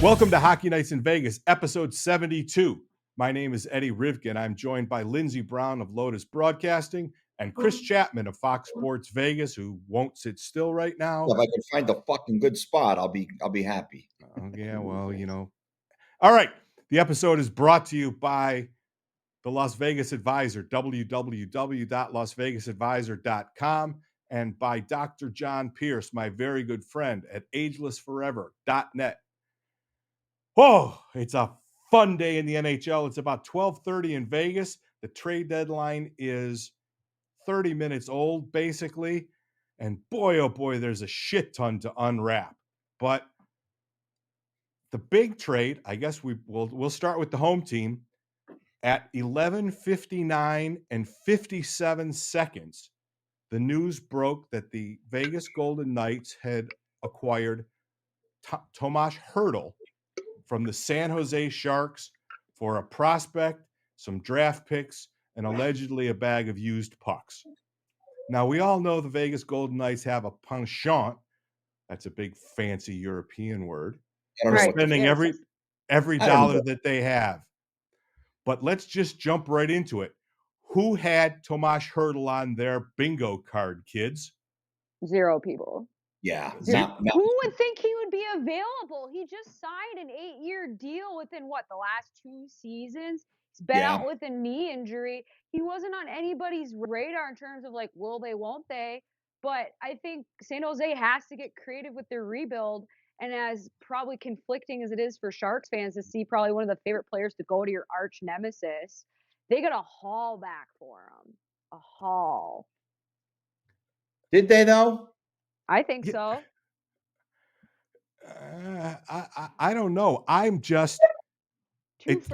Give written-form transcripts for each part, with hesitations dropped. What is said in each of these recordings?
Welcome to Hockey Nights in Vegas, episode 72. My name is Eddie Rivkin. I'm joined by Lindsey Brown of Lotus Broadcasting and Chris Chapman of Fox Sports Vegas, who won't sit still right now. If I can find the fucking good spot, I'll be happy. Yeah, well, All right. The episode is brought to you by the Las Vegas Advisor, www.lasvegasadvisor.com, and by Dr. John Pierce, my very good friend at agelessforever.net. Oh, it's a fun day in the NHL. It's about 12:30 in Vegas. The trade deadline is 30 minutes old, basically. And boy, oh boy, there's a shit ton to unwrap. But the big trade, I guess we'll start with the home team. At 11:59 and 57 seconds, the news broke that the Vegas Golden Knights had acquired Tomas Hertl from the San Jose Sharks for a prospect, some draft picks, and allegedly a bag of used pucks. Now, we all know the Vegas Golden Knights have a penchant. That's a big fancy European word. For spending every dollar that they have. But let's just jump right into it. Who had Tomas Hertl on their bingo card, kids? 0 people. Yeah. Who would think he would be available? He just signed an 8-year deal within the last 2 seasons. He's been out with a knee injury. He wasn't on anybody's radar in terms of will they, won't they? But I think San Jose has to get creative with their rebuild. And as probably conflicting as it is for Sharks fans to see probably one of the favorite players to go to your arch nemesis, they got a haul back for him. A haul. Did they though? I think so. I don't know. I'm just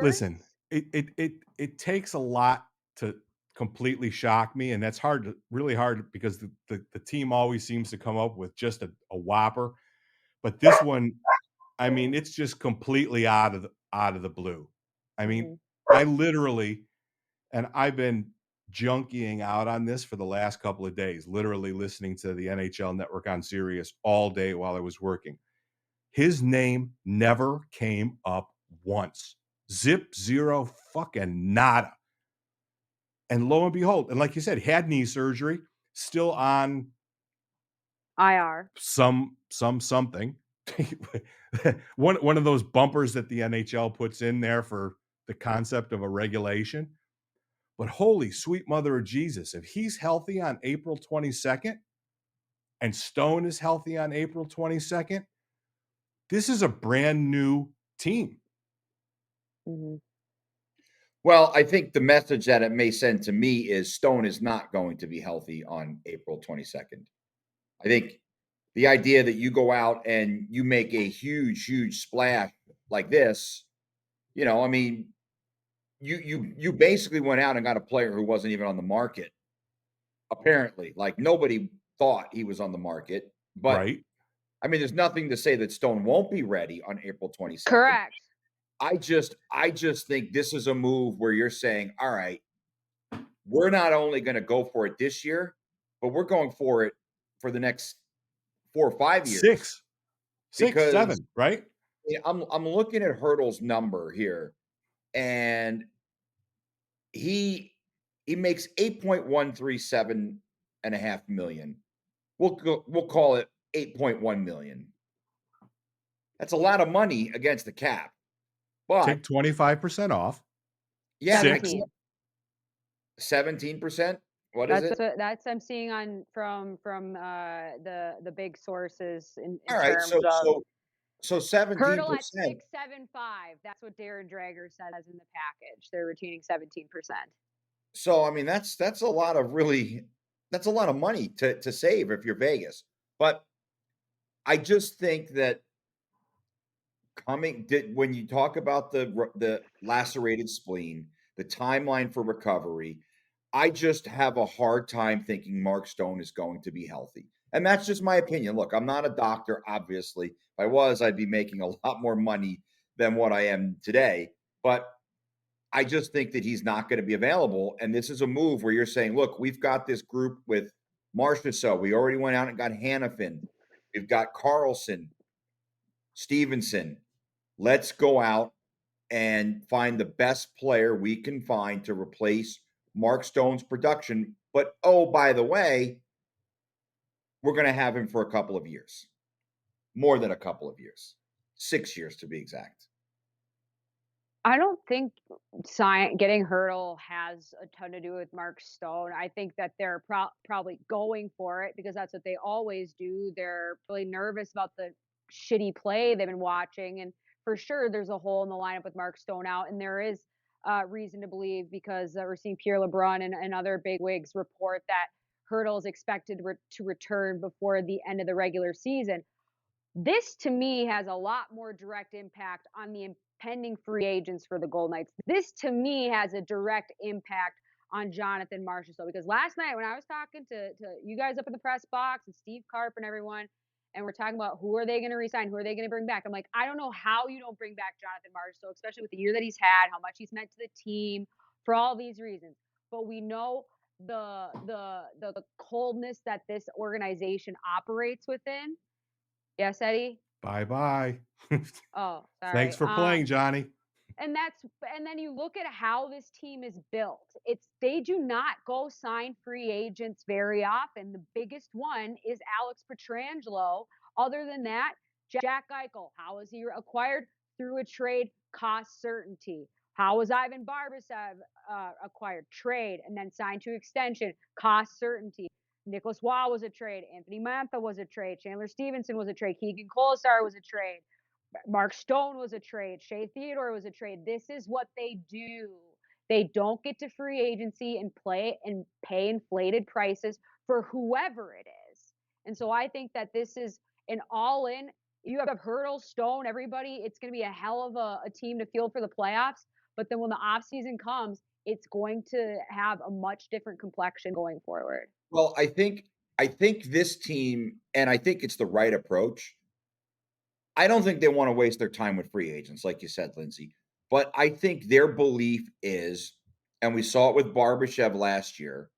listen. It takes a lot to completely shock me, and that's really hard because the team always seems to come up with just a whopper. But this one, I mean, it's just completely out of the blue. I mean, I literally, and I've been junkying out on this for the last couple of days, literally listening to the NHL Network on Sirius all day while I was working. His name never came up once. Zip, zero, fucking nada. And lo and behold, and like you said, had knee surgery, still on IR. Something. one of those bumpers that the NHL puts in there for the concept of a regulation. But holy sweet mother of Jesus, if he's healthy on April 22nd and Stone is healthy on April 22nd, this is a brand new team. Mm-hmm. Well, I think the message that it may send to me is Stone is not going to be healthy on April 22nd. I think the idea that you go out and you make a huge splash like this, I mean, you basically went out and got a player who wasn't even on the market. Apparently, nobody thought he was on the market, but right. I mean, there's nothing to say that Stone won't be ready on April 22nd. Correct. I just think this is a move where you're saying, all right, we're not only going to go for it this year, but we're going for it for the next 4 or 5 years. 6, 7, right? I'm looking at Hertl's number here, and he makes $8.137.5 million. We'll call it $8.1 million. That's a lot of money against the cap. But take 25% off. Yeah, 17%. 17%. What is it? That's I'm seeing from the big sources in all right, terms of so 17%. Hertl at 6.75. That's what Darren Drager says in the package. They're retaining 17%. So I mean that's a lot of money to save if you're Vegas. But I just think that when you talk about the lacerated spleen, the timeline for recovery, I just have a hard time thinking Mark Stone is going to be healthy. And that's just my opinion. Look, I'm not a doctor, obviously. If I was, I'd be making a lot more money than what I am today. But I just think that he's not going to be available. And this is a move where you're saying, look, we've got this group with Marchessault. We already went out and got Hanifin. We've got Carlson, Stevenson. let's go out and find the best player we can find to replace Mark Stone's production. But, oh, by the way, we're going to have him for a couple of years, more than a couple of years, 6 years to be exact. I don't think getting Hertl has a ton to do with Mark Stone. I think that they're probably going for it because that's what they always do. They're really nervous about the shitty play they've been watching, and for sure, there's a hole in the lineup with Mark Stone out, and there is reason to believe because we're seeing Pierre LeBrun and other bigwigs report that Hertl is expected to return before the end of the regular season. This to me has a lot more direct impact on the impending free agents for the Golden Knights. This to me has a direct impact on Jonathan Marchessault because last night when I was talking to you guys up in the press box and Steve Karp and everyone, and we're talking about who are they going to resign, who are they going to bring back. I'm like, I don't know how you don't bring back Jonathan Marchessault, especially with the year that he's had, how much he's meant to the team, for all these reasons. But we know the coldness that this organization operates within. Yes, Eddie? Bye-bye. Oh, sorry. Thanks for playing, Johnny. And then you look at how this team is built. They do not go sign free agents very often. The biggest one is Alex Pietrangelo. Other than that, Jack Eichel. How was he acquired? Through a trade, cost certainty. How was Ivan Barbashev acquired? Trade and then signed to extension, cost certainty. Nicholas Waugh was a trade. Anthony Mantha was a trade. Chandler Stevenson was a trade. Keegan Kolesar was a trade. Mark Stone was a trade. Shea Theodore was a trade. This is what they do. They don't get to free agency and pay inflated prices for whoever it is. And so I think that this is an all-in. You have Hertl, Stone, everybody. It's going to be a hell of a team to field for the playoffs. But then when the offseason comes, it's going to have a much different complexion going forward. Well, I think this team, and I think it's the right approach. I don't think they want to waste their time with free agents, like you said, Lindsey. But I think their belief is, and we saw it with Barbashev last year,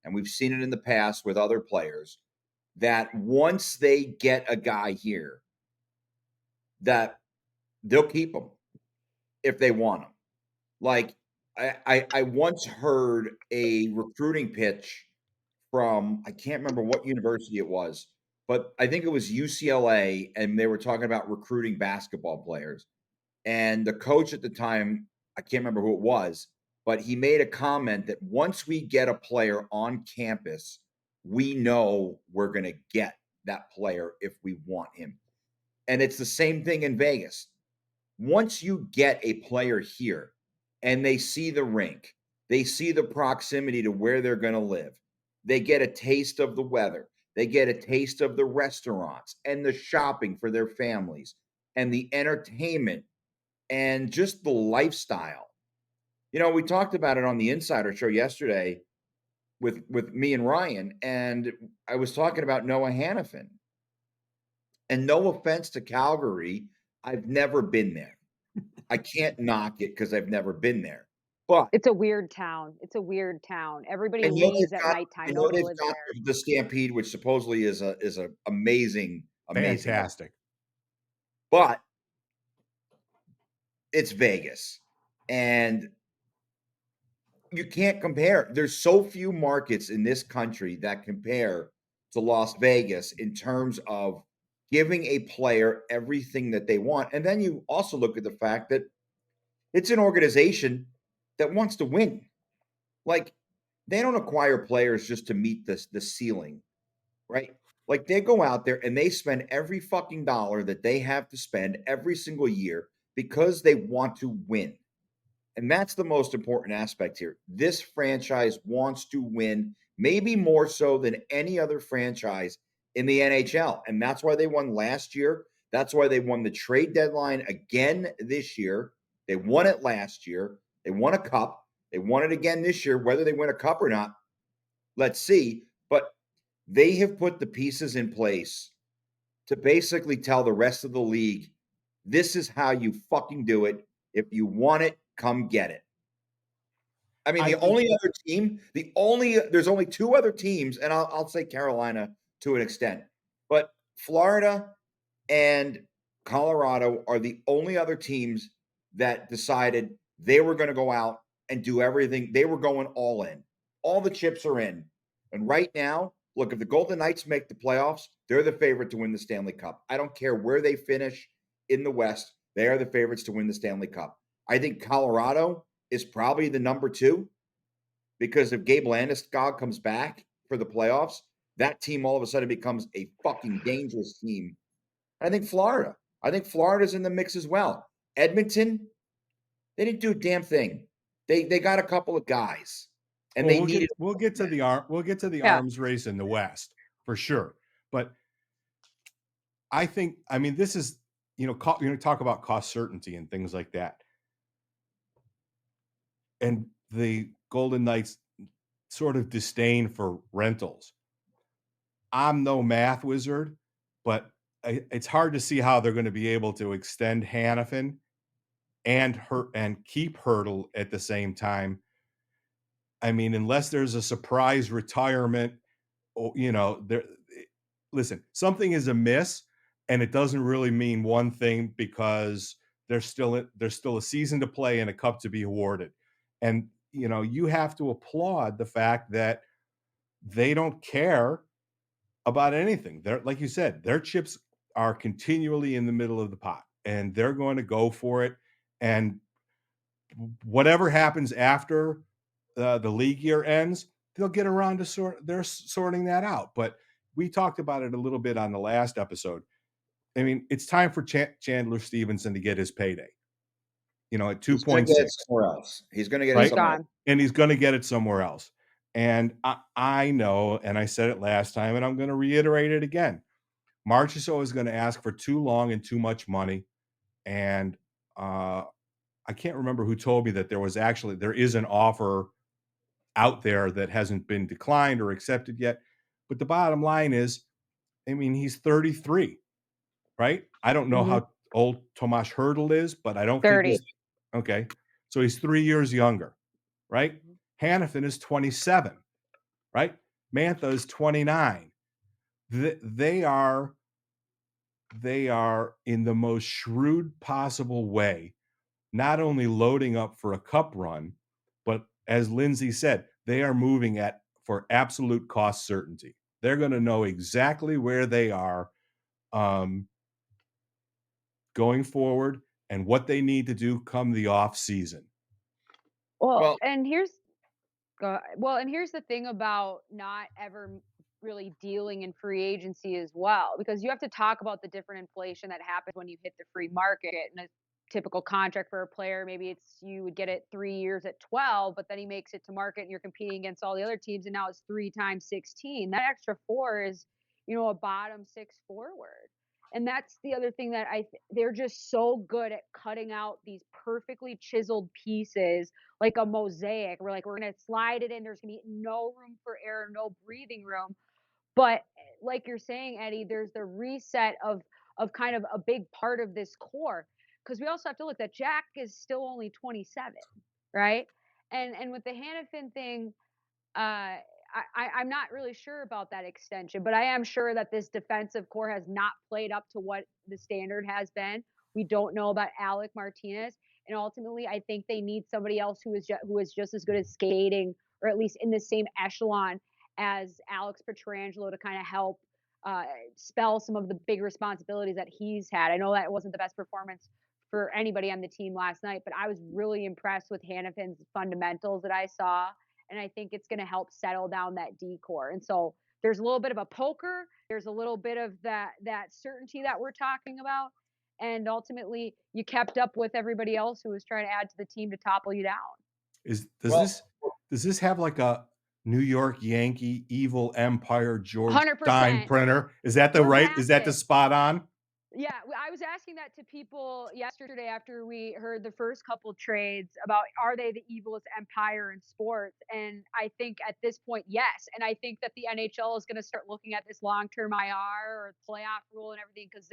and we've seen it in the past with other players, that once they get a guy here, that they'll keep him if they want him. Like, I once heard a recruiting pitch from, I can't remember what university it was, but I think it was UCLA, and they were talking about recruiting basketball players. And the coach at the time, I can't remember who it was, but he made a comment that once we get a player on campus, we know we're going to get that player if we want him. And it's the same thing in Vegas. Once you get a player here and they see the rink, they see the proximity to where they're going to live, they get a taste of the weather, they get a taste of the restaurants and the shopping for their families and the entertainment and just the lifestyle. You know, we talked about it on the Insider Show yesterday with me and Ryan, and I was talking about Noah Hanifin. And no offense to Calgary, I've never been there. I can't knock it because I've never been there. But it's a weird town. It's a weird town. Everybody leaves at nighttime. Nobody lives there. The Stampede, which supposedly is a amazing, fantastic. But it's Vegas, and you can't compare. There's so few markets in this country that compare to Las Vegas in terms of giving a player everything that they want. And then you also look at the fact that it's an organization that wants to win. Like, they don't acquire players just to meet the ceiling, right? Like, they go out there and they spend every fucking dollar that they have to spend every single year because they want to win. And that's the most important aspect here. This franchise wants to win, maybe more so than any other franchise in the NHL. And that's why they won last year. That's why they won the trade deadline again this year. They won it last year. They won a cup. They won it again this year. Whether they win a cup or not, let's see. But they have put the pieces in place to basically tell the rest of the league, this is how you fucking do it. If you want it, come get it. I mean, there's only two other teams, and I'll say Carolina to an extent, but Florida and Colorado are the only other teams that decided they were going to go out and do everything. They were going all in. All the chips are in. And right now, look, if the Golden Knights make the playoffs, they're the favorite to win the Stanley Cup. I don't care where they finish in the West. They are the favorites to win the Stanley Cup. I think Colorado is probably the number 2 because if Gabe Landeskog comes back for the playoffs, that team all of a sudden becomes a fucking dangerous team. I think Florida. I think Florida's in the mix as well. Edmonton, they didn't do a damn thing. They got a couple of guys, and well, they needed. We'll get to the arms race in the West for sure. But I think, I mean, this is talk about cost certainty and things like that, and the Golden Knights sort of disdain for rentals. I'm no math wizard, but it's hard to see how they're going to be able to extend Hanifin and keep Hertl at the same time. I mean, unless there's a surprise retirement, listen, something is amiss, and it doesn't really mean one thing because there's still a season to play and a cup to be awarded. And you have to applaud the fact that they don't care about anything. They're, like you said, their chips are continually in the middle of the pot, and they're going to go for it. And whatever happens after the league year ends, they'll get around to sorting that out. But we talked about it a little bit on the last episode. I mean, it's time for Chandler Stevenson to get his payday. At 2.6. Somewhere else. He's going to get it somewhere else. And he's going to get it somewhere else. And I know, and I said it last time, and I'm going to reiterate it again. Marchessault is going to ask for too long and too much money. And I can't remember who told me that there is an offer out there that hasn't been declined or accepted yet. But the bottom line is, I mean, he's 33, right? I don't know how old Tomas Hertl is, but I don't 30. think okay. So he's 3 years younger, right? Hanifin is 27, right? Mantha is 29. They are in the most shrewd possible way, not only loading up for a cup run, but as Lindsey said, they are moving for absolute cost certainty. They're going to know exactly where they are going forward and what they need to do come the off season. And here's the thing about not ever really dealing in free agency as well, because you have to talk about the different inflation that happens when you hit the free market. And a typical contract for a player, maybe you would get it 3 years at 12, but then he makes it to market and you're competing against all the other teams, and now it's 3 times 16. That extra 4 is, a bottom 6 forward. And that's the other thing that they're just so good at cutting out these perfectly chiseled pieces, like a mosaic. We're going to slide it in. There's going to be no room for error, no breathing room. But like you're saying, Eddie, there's the reset of kind of a big part of this core, because we also have to look that Jack is still only 27, right? And with the Hanifin thing, I'm not really sure about that extension, but I am sure that this defensive core has not played up to what the standard has been. We don't know about Alec Martinez, and ultimately, I think they need somebody else who is just as good at skating, or at least in the same echelon as Alex Pietrangelo, to kind of help spell some of the big responsibilities that he's had. I know that it wasn't the best performance for anybody on the team last night, but I was really impressed with Hanifin's fundamentals that I saw. And I think it's going to help settle down that D-core. And so there's a little bit of a poker. There's a little bit of that certainty that we're talking about. And ultimately, you kept up with everybody else who was trying to add to the team to topple you down. Does this have like a New York Yankee evil empire George 100%. Steinbrenner? Is that is that the spot on? Yeah, I was asking that to people yesterday after we heard the first couple trades about, are they the evilest empire in sports? And I think at this point, yes. And I think that the NHL is going to start looking at this long-term IR or playoff rule and everything, because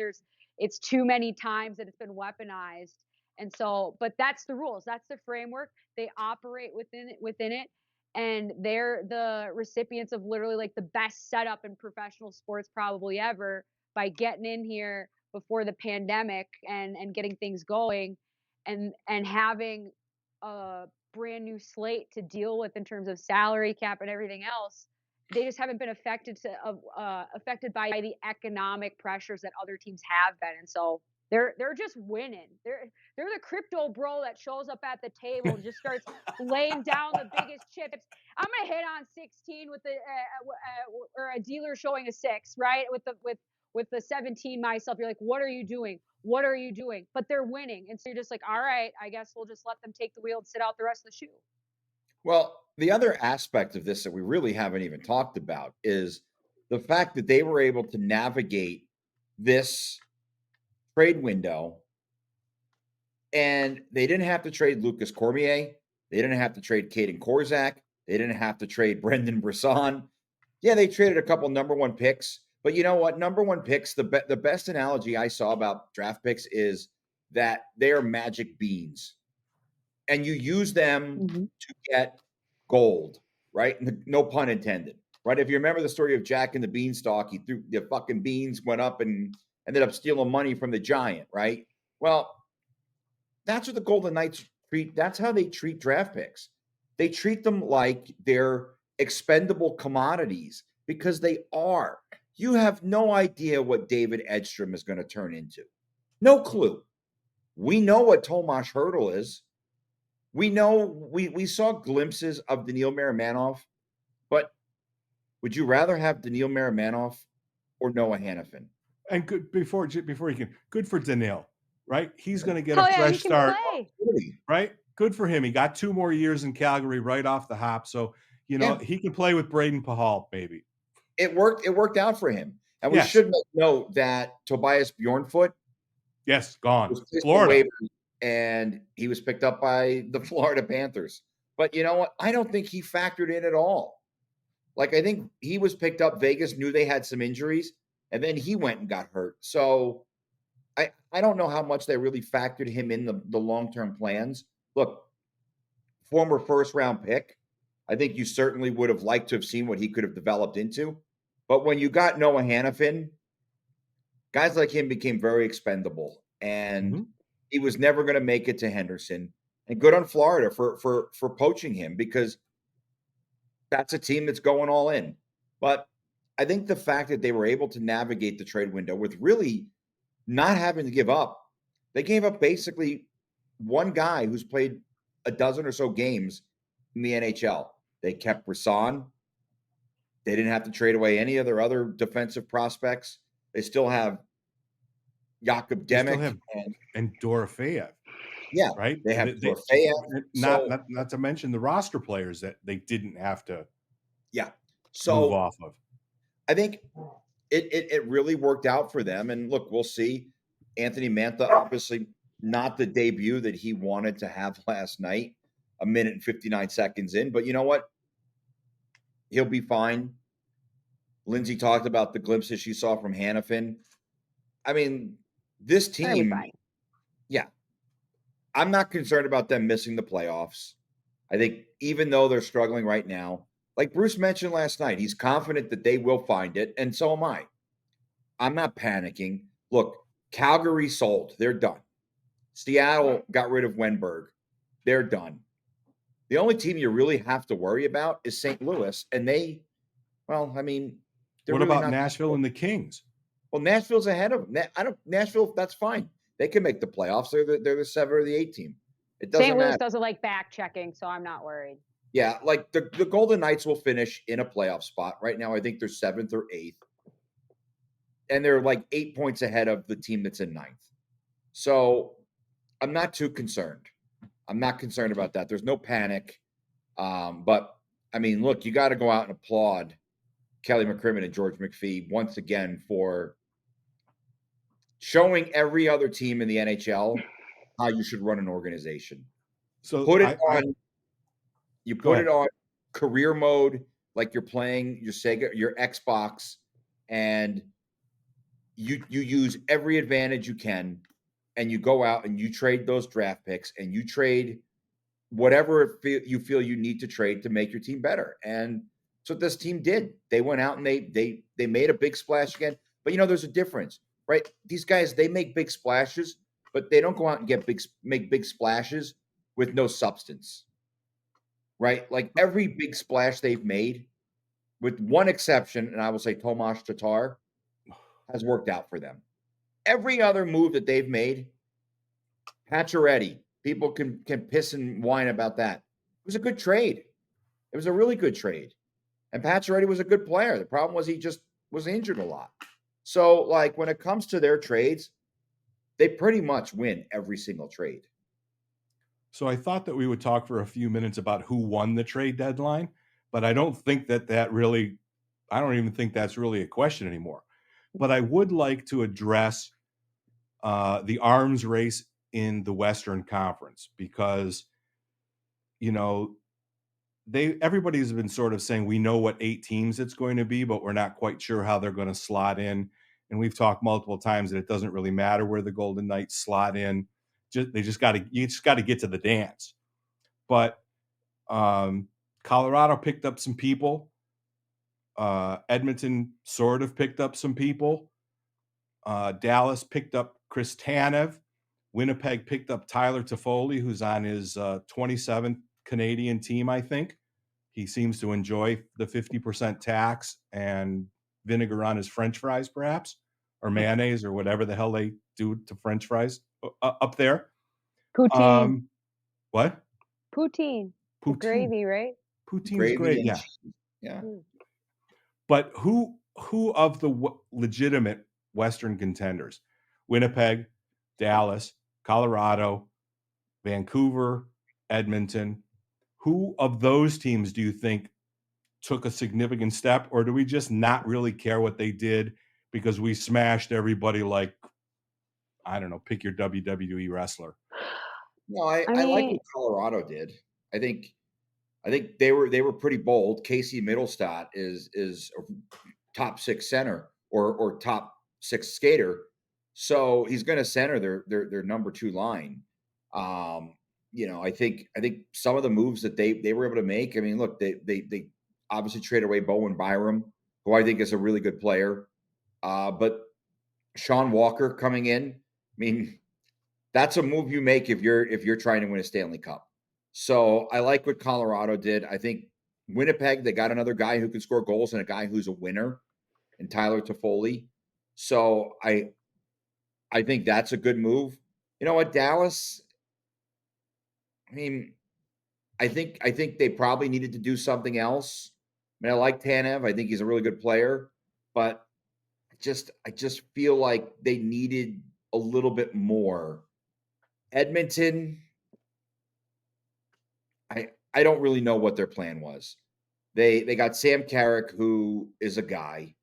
it's too many times that it's been weaponized. And so, but that's the rules. That's the framework. They operate within it. And they're the recipients of literally like the best setup in professional sports probably ever, by getting in here before the pandemic and getting things going and having a brand new slate to deal with in terms of salary cap and everything else. They just haven't been affected by the economic pressures that other teams have been, and so they're just winning. They're the crypto bro that shows up at the table and just starts laying down the biggest chips. I'm gonna hit on 16 with the or a dealer showing a 6, right? With the 17 myself. You're like, what are you doing? What are you doing? But they're winning, and so you're just like, all right, I guess we'll just let them take the wheel and sit out the rest of the shoe. Well, the other aspect of this that we really haven't even talked about is the fact that they were able to navigate this trade window and they didn't have to trade Lucas Cormier. They didn't have to trade Caden Korzak. They didn't have to trade Brendan Brisson. Yeah, they traded a couple number one picks, but you know what? Number one picks, the best analogy I saw about draft picks is that they are magic beans. And you use them to get gold, right? No pun intended, right? If you remember the story of Jack and the Beanstalk, he threw the fucking beans, went up and ended up stealing money from the giant, right? Well, that's what the Golden Knights treat. That's how they treat draft picks. They treat them like they're expendable commodities because they are. You have no idea what David Edstrom is going to turn into. No clue. We know what Tomas Hertl is. We know we saw glimpses of Daniil Maramanov, but would you rather have Daniil Maramanov or Noah Hanifin? And good before you can, good for Daniil, right? He's going to get a fresh start, right? Good for him. He got 2 more years in Calgary right off the hop, so he can play with Braden Pahal, maybe. It worked out for him, and we should note that Tobias Bjornfoot, gone Florida. And he was picked up by the Florida Panthers. But you know what? I don't think he factored in at all. Like, I think he was picked up. Vegas knew they had some injuries, and then he went and got hurt. So I don't know how much they really factored him in the long-term plans. Look, former first-round pick, I think you certainly would have liked to have seen what he could have developed into. But when you got Noah Hanifin, guys like him became very expendable. And he was never going to make it to Henderson, and good on Florida for poaching him because that's a team that's going all in. But I think the fact that they were able to navigate the trade window with really not having to give up, they gave up basically one guy who's played a dozen or so games in the NHL. They kept Brisson. They didn't have to trade away any of their other defensive prospects. They still have Jakub Demek and Dorofeyev. Yeah, right. They have Dorofeyev. Not to mention the roster players that they didn't have to. Move off of. I think it really worked out for them. And look, we'll see. Anthony Mantha, obviously not the debut that he wanted to have last night, 1 minute and 59 seconds in. But you know what? He'll be fine. Lindsey talked about the glimpses she saw from Hanifin. I mean, this team, I'm not concerned about them missing the playoffs. I think even though they're struggling right now, like Bruce mentioned last night, he's confident that they will find it, and so am I. I'm not panicking. Look, Calgary sold. They're done. Seattle got rid of Wenberg. They're done. The only team you really have to worry about is St. Louis, and what really about Nashville and the Kings? Well, Nashville's ahead of them. Nashville, that's fine. They can make the playoffs. They're the 7 or the 8 team. It doesn't St. Louis matter. doesn't like back checking, so I'm not worried. Yeah, like the Golden Knights will finish in a playoff spot. Right now, I think they're 7th or 8th. And they're like 8 points ahead of the team that's in 9th. So I'm not too concerned. I'm not concerned about that. There's no panic. But, I mean, look, you got to go out and applaud Kelly McCrimmon and George McPhee once again for showing every other team in the NHL how you should run an organization. So put it on career mode, like you're playing your Sega, your Xbox, and you use every advantage you can, and you go out and you trade those draft picks and you trade whatever you feel you need to trade to make your team better. And that's what this team did. They went out and they made a big splash again. But there's a difference. right? These guys, they make big splashes, but they don't go out and make big splashes with no substance, right? Like every big splash they've made, with one exception, and I will say Tomas Tatar, has worked out for them. Every other move that they've made, Pacioretty, people can piss and whine about that. It was a good trade. It was a really good trade. And Pacioretty was a good player. The problem was he just was injured a lot. So, like, when it comes to their trades, they pretty much win every single trade. So I thought that we would talk for a few minutes about who won the trade deadline, but I don't think that really, I don't even think that's really a question anymore. But I would like to address the arms race in the Western Conference because, you know, everybody's been sort of saying we know what 8 teams it's going to be, but we're not quite sure how they're going to slot in. And we've talked multiple times that it doesn't really matter where the Golden Knights slot in. You just got to get to the dance. But Colorado picked up some people. Edmonton sort of picked up some people. Dallas picked up Chris Tanev. Winnipeg picked up Tyler Toffoli, who's on his 27th Canadian team, I think. He seems to enjoy the 50% tax and vinegar on his French fries, perhaps, or mayonnaise, or whatever the hell they do to French fries up there. Poutine. What? Poutine. Poutine. Gravy, right? Poutine's great, yeah. Yeah. But who of the legitimate Western contenders, Winnipeg, Dallas, Colorado, Vancouver, Edmonton, who of those teams do you think took a significant step, or do we just not really care what they did because we smashed everybody like, I don't know, pick your WWE wrestler? No, I like what Colorado did. I think they were pretty bold. Casey Middlestat is a top 6 center or top 6 skater, so he's going to center their number 2 line. I think some of the moves that they were able to make. I mean, look, they obviously traded away Bowen Byram, who I think is a really good player. But Sean Walker coming in, I mean, that's a move you make if you're trying to win a Stanley Cup. So I like what Colorado did. I think Winnipeg, they got another guy who can score goals and a guy who's a winner in Tyler Toffoli. So I think that's a good move. You know what, Dallas? I mean, I think they probably needed to do something else. I mean, I like Tanev. I think he's a really good player, but I just feel like they needed a little bit more. Edmonton, I don't really know what their plan was. They got Sam Carrick, who is a guy.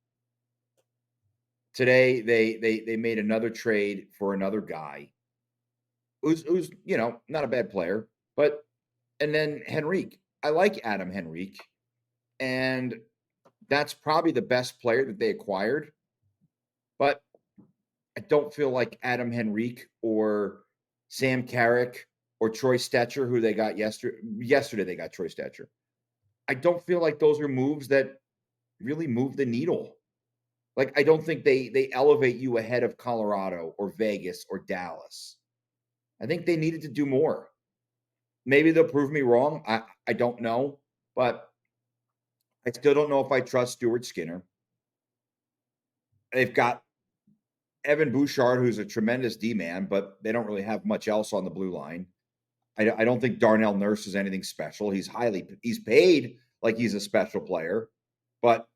Today they made another trade for another guy who's not a bad player, but and then Henrique. I like Adam Henrique, and that's probably the best player that they acquired. But I don't feel like Adam Henrique or Sam Carrick or Troy Stetcher, who they got yesterday. Yesterday they got Troy Stetcher. I don't feel like those are moves that really move the needle. Like, I don't think they elevate you ahead of Colorado or Vegas or Dallas. I think they needed to do more. Maybe they'll prove me wrong. I don't know, but I still don't know if I trust Stuart Skinner. They've got Evan Bouchard, who's a tremendous D-man, but they don't really have much else on the blue line. I don't think Darnell Nurse is anything special. He's paid like he's a special player, but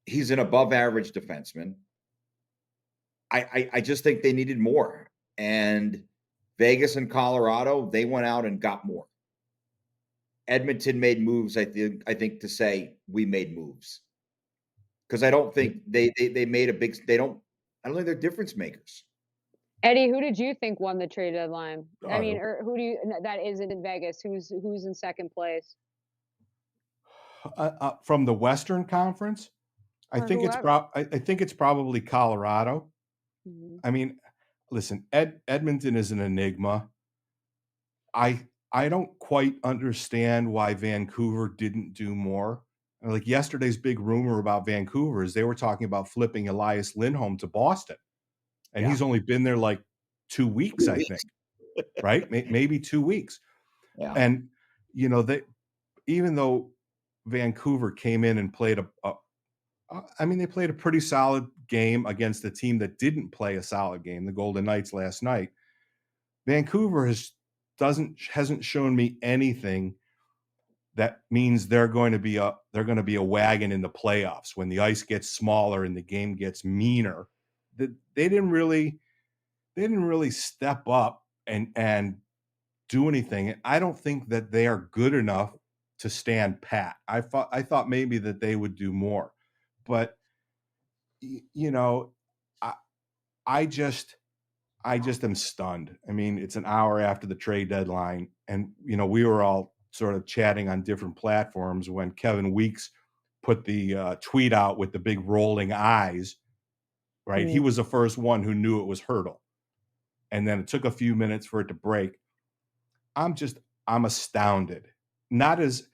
he's an above average defenseman. I just think they needed more. And Vegas and Colorado, they went out and got more. Edmonton made moves, I think to say we made moves. Because I don't think they made a big I don't think they're difference makers. Eddie, who did you think won the trade deadline? I mean, or who do you that isn't in Vegas? Who's in second place? From the Western Conference, I think it's probably Colorado. Mm-hmm. I mean, listen, Edmonton is an enigma. I don't quite understand why Vancouver didn't do more. Like yesterday's big rumor about Vancouver is they were talking about flipping Elias Lindholm to Boston. And he's only been there like 2 weeks, I think, right? Maybe 2 weeks. Yeah. And, they, even though Vancouver came in and played they played a pretty solid game against a team that didn't play a solid game, the Golden Knights last night. Vancouver hasn't shown me anything that means they're going to be a wagon in the playoffs when the ice gets smaller and the game gets meaner. They didn't really step up and do anything. I don't think that they are good enough to stand pat. I thought maybe that they would do more, but I just am stunned. I mean, it's an hour after the trade deadline, and we were all sort of chatting on different platforms when Kevin Weeks put the tweet out with the big rolling eyes. Right, he was the first one who knew it was Hertl, and then it took a few minutes for it to break. I'm astounded. Not as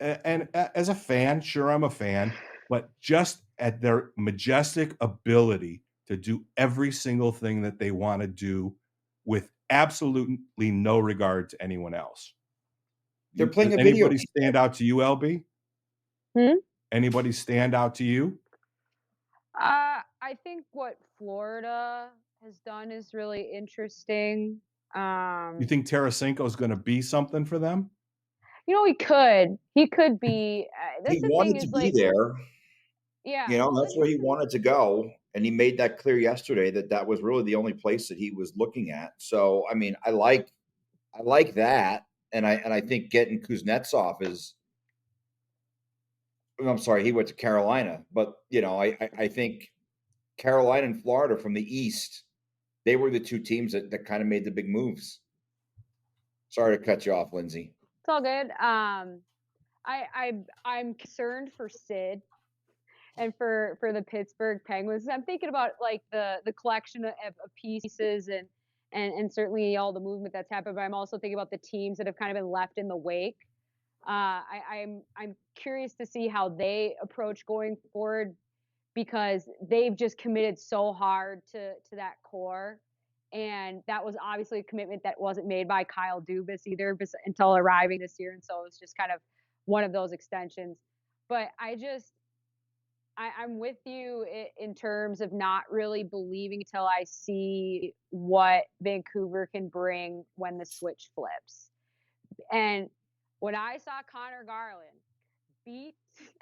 a fan, sure, I'm a fan, but just at their majestic ability to do every single thing that they want to do with absolutely no regard to anyone else. They're playing a video Anybody game. stand out to you, LB? Anybody stand out to you? I think what Florida has done is really interesting. You think Tarasenko is going to be something for them? He could. He could be. He wanted to be there. Yeah. That's where he wanted to go. And he made that clear yesterday that was really the only place that he was looking at. So, I mean, I like that. And I think getting Kuznetsov is, I'm sorry, he went to Carolina, but I think Carolina and Florida from the East, they were the two teams that kind of made the big moves. Sorry to cut you off, Lindsey. It's all good. I'm concerned for Sid and for the Pittsburgh Penguins. I'm thinking about like the collection of pieces and certainly all the movement that's happened. But I'm also thinking about the teams that have kind of been left in the wake. I'm curious to see how they approach going forward, because they've just committed so hard to that core. And that was obviously a commitment that wasn't made by Kyle Dubas either until arriving this year. And so it's just kind of one of those extensions. But I'm with you in terms of not really believing until I see what Vancouver can bring when the switch flips. And when I saw Connor Garland beat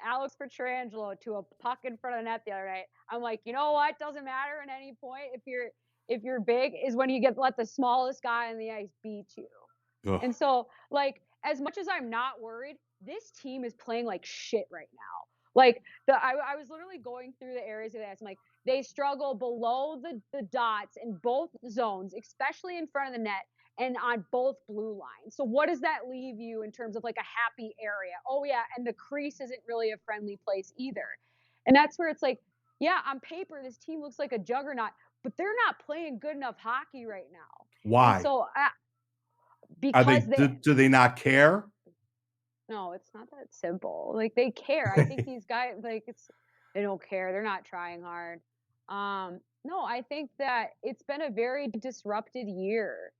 Alex Pietrangelo to a puck in front of the net the other night, I'm like, you know what? Doesn't matter at any point if you're big, is when you let the smallest guy on the ice beat you. Ugh. And so, like, as much as I'm not worried, this team is playing like shit right now. Like I was literally going through the areas of this. I'm like, they struggle below the dots in both zones, especially in front of the net and on both blue lines. So what does that leave you in terms of like a happy area? Oh yeah, and the crease isn't really a friendly place either. And that's where it's like, yeah, on paper this team looks like a juggernaut, but they're not playing good enough hockey right now. Why? And so because do they not care? No, it's not that simple. Like, they care. I think these guys, like, they don't care. They're not trying hard. No, I think that it's been a very disrupted year,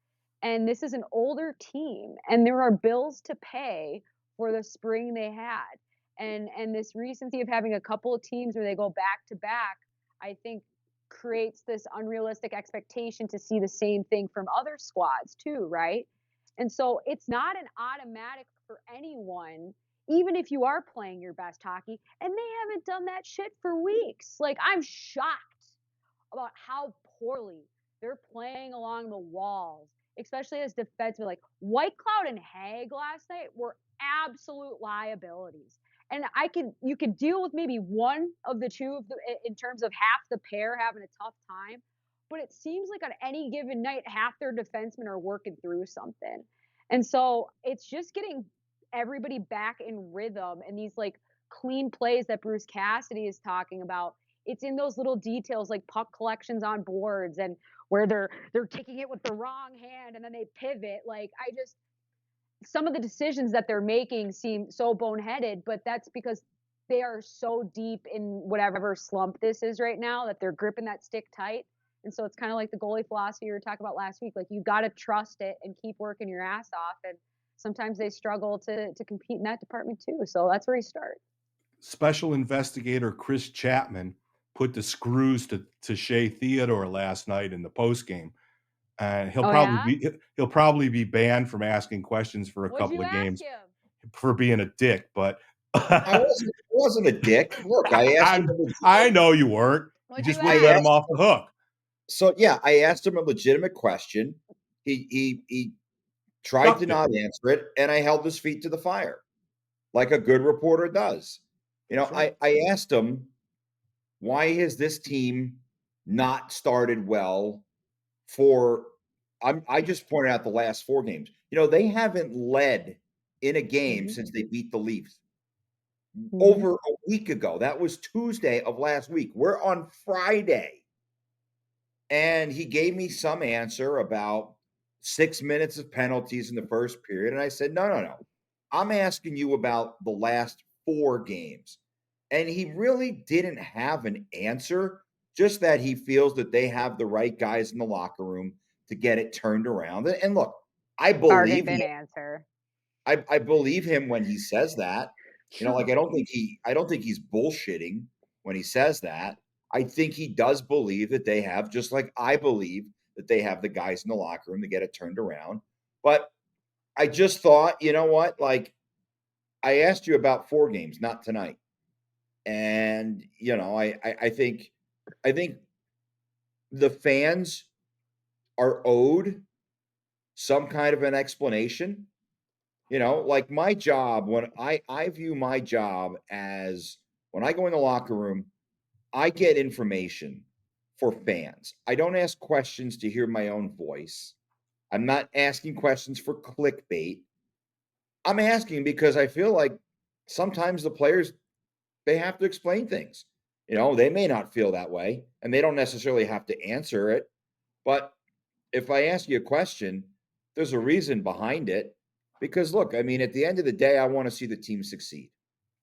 and this is an older team, and there are bills to pay for the spring they had. And this recency of having a couple of teams where they go back to back, I think creates this unrealistic expectation to see the same thing from other squads too, right? And so it's not an automatic for anyone, even if you are playing your best hockey, and they haven't done that shit for weeks. Like, I'm shocked about how poorly they're playing along the walls, especially as defensemen. Like, Whitecloud and Haig last night were absolute liabilities. And you could deal with maybe one of the two of in terms of half the pair having a tough time. But it seems like on any given night, half their defensemen are working through something. And so it's just getting everybody back in rhythm, and these like clean plays that Bruce Cassidy is talking about. It's in those little details like puck collections on boards and where they're taking it with the wrong hand and then they pivot. Like, some of the decisions that they're making seem so boneheaded, but that's because they are so deep in whatever slump this is right now that they're gripping that stick tight. And so it's kind of like the goalie philosophy we were talking about last week. Like, you got to trust it and keep working your ass off. And sometimes they struggle to compete in that department too. So that's where you start. Special investigator Chris Chapman put the screws to Shea Theodore last night in the postgame. And he'll probably be banned from asking questions for a couple of games for being a dick. But I wasn't a dick. Look, I asked him. I know you weren't. You just wouldn't let him off the hook. So yeah, I asked him a legitimate question. He tried to not answer it, and I held his feet to the fire, like a good reporter does. You know, I asked him, why has this team not started well I just pointed out the last 4 games. You know, they haven't led in a game since they beat the Leafs over a week ago. That was Tuesday of last week. We're on Friday. And he gave me some answer about 6 minutes of penalties in the first period. And I said, no. I'm asking you about the last 4 games. And he really didn't have an answer, just that he feels that they have the right guys in the locker room to get it turned around. And look, I believe him. Answer. I believe him when he says that. You know, like I don't think he's bullshitting when he says that. I think he does believe that they have, just like I believe that they have the guys in the locker room to get it turned around. But I just thought, you know what? Like, I asked you about 4 games, not tonight. And, you know, I think the fans are owed some kind of an explanation. You know, like my job, when I view my job as, when I go in the locker room, I get information for fans. I don't ask questions to hear my own voice. I'm not asking questions for clickbait. I'm asking because I feel like sometimes the players, they have to explain things. You know, they may not feel that way, and they don't necessarily have to answer it. But if I ask you a question, there's a reason behind it. Because look, I mean, at the end of the day, I want to see the team succeed.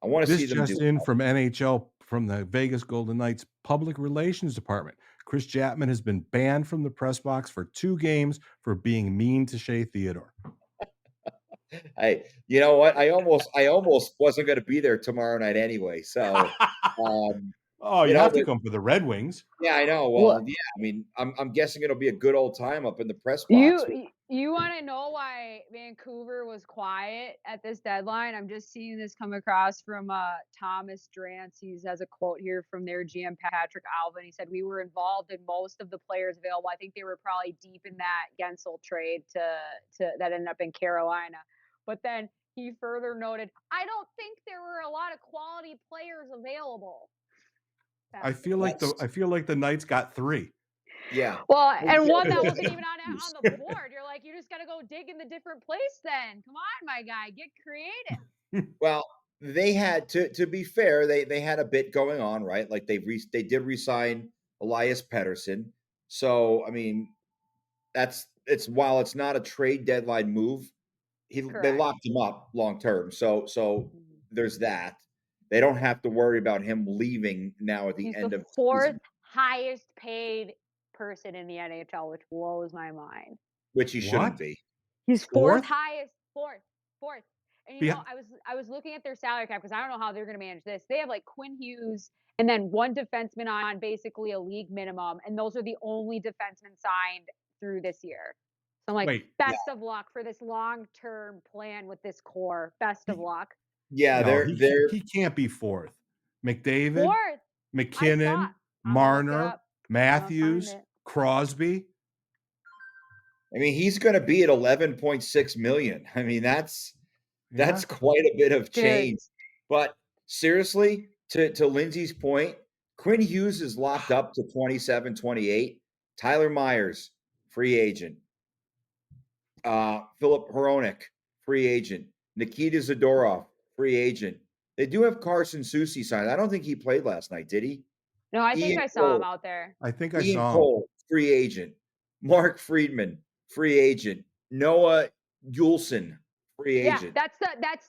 I want to see them do. This just in from NHL, from the Vegas Golden Knights Public Relations Department. Chris Chapman has been banned from the press box for 2 games for being mean to Shea Theodore. Hey, you know what? I almost wasn't going to be there tomorrow night anyway. So, you have to come for the Red Wings. Yeah, I know. Well, yeah. I mean, I'm guessing it'll be a good old time up in the press box. You want to know why Vancouver was quiet at this deadline? I'm just seeing this come across from Thomas Drance. He has a quote here from their GM Patrick Alvin. He said, "We were involved in most of the players available. I think they were probably deep in that Gensel trade to that ended up in Carolina." But then he further noted, "I don't think there were a lot of quality players available." I feel like the Knights got 3. Yeah. Well, and one that wasn't even on the board. You're like, you just got to go dig in the different place then. Come on, my guy, get creative. Well, they had to be fair, they had a bit going on, right? Like they did re-sign Elias Pettersson. So, I mean, while it's not a trade deadline move, they locked him up long term. So there's that. They don't have to worry about him leaving now at the end of the 4th season. highest paid person in the NHL, which blows my mind. Which he shouldn't be. He's 4th highest. Fourth. And you know, I was looking at their salary cap because I don't know how they're going to manage this. They have like Quinn Hughes and then 1 defenseman on basically a league minimum, and those are the only defensemen signed through this year. So I'm like, best of luck for this long-term plan with this core. Best of luck. Yeah, he can't be 4th. McDavid, McKinnon, Marner, Matthews, Crosby. I mean, he's going to be at 11.6 million. I mean, that's quite a bit of change. But seriously, to Lindsey's point, Quinn Hughes is locked up to 27, 28. Tyler Myers, free agent. Philip Hronek, free agent. Nikita Zadorov, free agent. They do have Carson Soucy signed. I don't think he played last night, did he? No, I think I saw him out there. I think I Ian saw Cole, free agent. Mark Friedman, free agent. Noah Juleson, free agent. Yeah,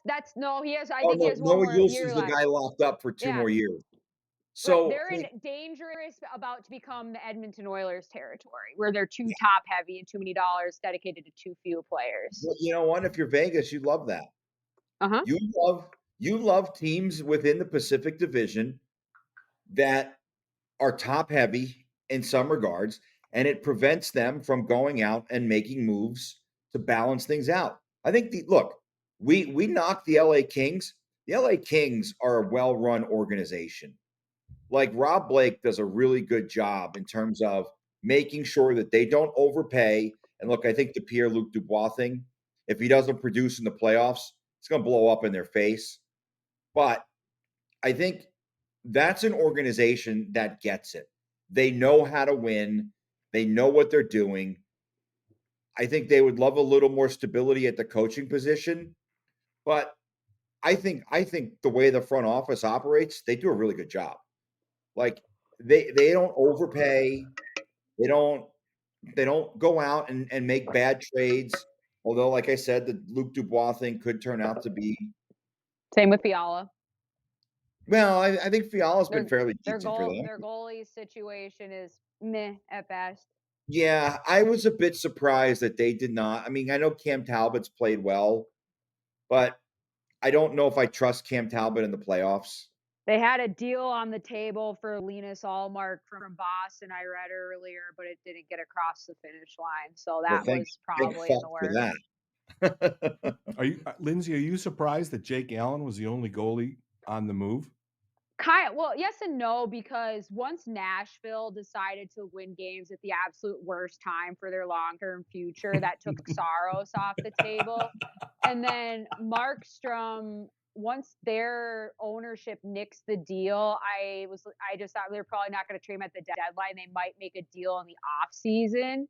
that's no. He has. I think he has Noah one more year Juulsen's the guy locked up for 2 more years. So they're in dangerous about to become the Edmonton Oilers territory, where they're too top heavy and too many dollars dedicated to too few players. well, you know what? If you're Vegas, you love that. Uh-huh. You love teams within the Pacific Division that are top heavy in some regards, and it prevents them from going out and making moves to balance things out. I think we knocked the LA Kings. The LA Kings are a well-run organization. Like Rob Blake does a really good job in terms of making sure that they don't overpay. And look, I think the Pierre-Luc Dubois thing, if he doesn't produce in the playoffs, it's going to blow up in their face. But I think that's an organization that gets it. They know how to win. They know what they're doing. I think they would love a little more stability at the coaching position, but I think the way the front office operates, they do a really good job. Like they don't overpay. They don't go out and make bad trades. Although, like I said, the Luc Dubois thing could turn out to be. Same with Fiala. Well, I think Fiala's been fairly decent for them. Their goalie situation is meh at best. Yeah, I was a bit surprised that they did not. I mean, I know Cam Talbot's played well, but I don't know if I trust Cam Talbot in the playoffs. They had a deal on the table for Linus Allmark from Boston, I read earlier, but it didn't get across the finish line. So that was probably in the works. Are you, Lindsey, are you surprised that Jake Allen was the only goalie on the move? Well, yes and no, because once Nashville decided to win games at the absolute worst time for their long-term future, that took Saros off the table. And then Markstrom, once their ownership nixed the deal, I just thought they're probably not going to trade him at the deadline. They might make a deal in the off season,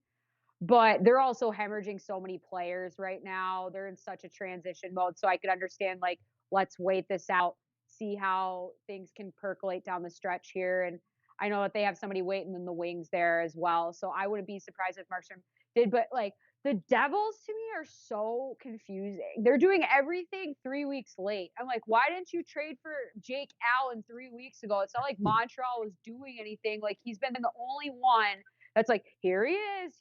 but they're also hemorrhaging so many players right now. They're in such a transition mode, so I could understand, like, let's wait this out, see how things can percolate down the stretch here. And I know that they have somebody waiting in the wings there as well, so I wouldn't be surprised if Markstrom did. But like, the Devils to me are so confusing. They're doing everything 3 weeks late. I'm like, why didn't you trade for Jake Allen 3 weeks ago? It's not like Montreal was doing anything. Like, he's been the only one that's like, here he is,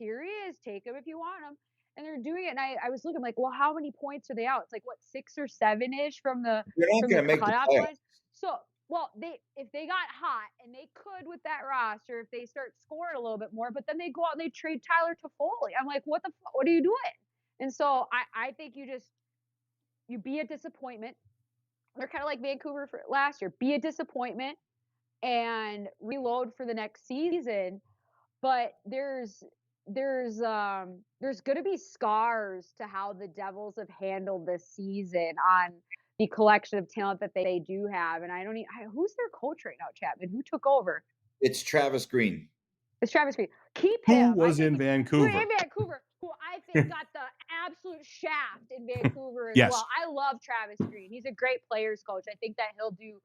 take him if you want him. And they're doing it. And I was looking like, well, how many points are they out? It's like, what, 6 or 7-ish from the cutoff line? So, well, if they got hot, and they could with that roster if they start scoring a little bit more, but then they go out and they trade Tyler Toffoli. I'm like, what are you doing? And so I think you be a disappointment. They're kind of like Vancouver for last year. Be a disappointment and reload for the next season. But there's going to be scars to how the Devils have handled this season on the collection of talent that they do have. And who's their coach right now, Chapman? Who took over? It's Travis Green. Keep him. Who was in Vancouver? Who I think got the absolute shaft in Vancouver as well. I love Travis Green. He's a great players coach. I think that he'll do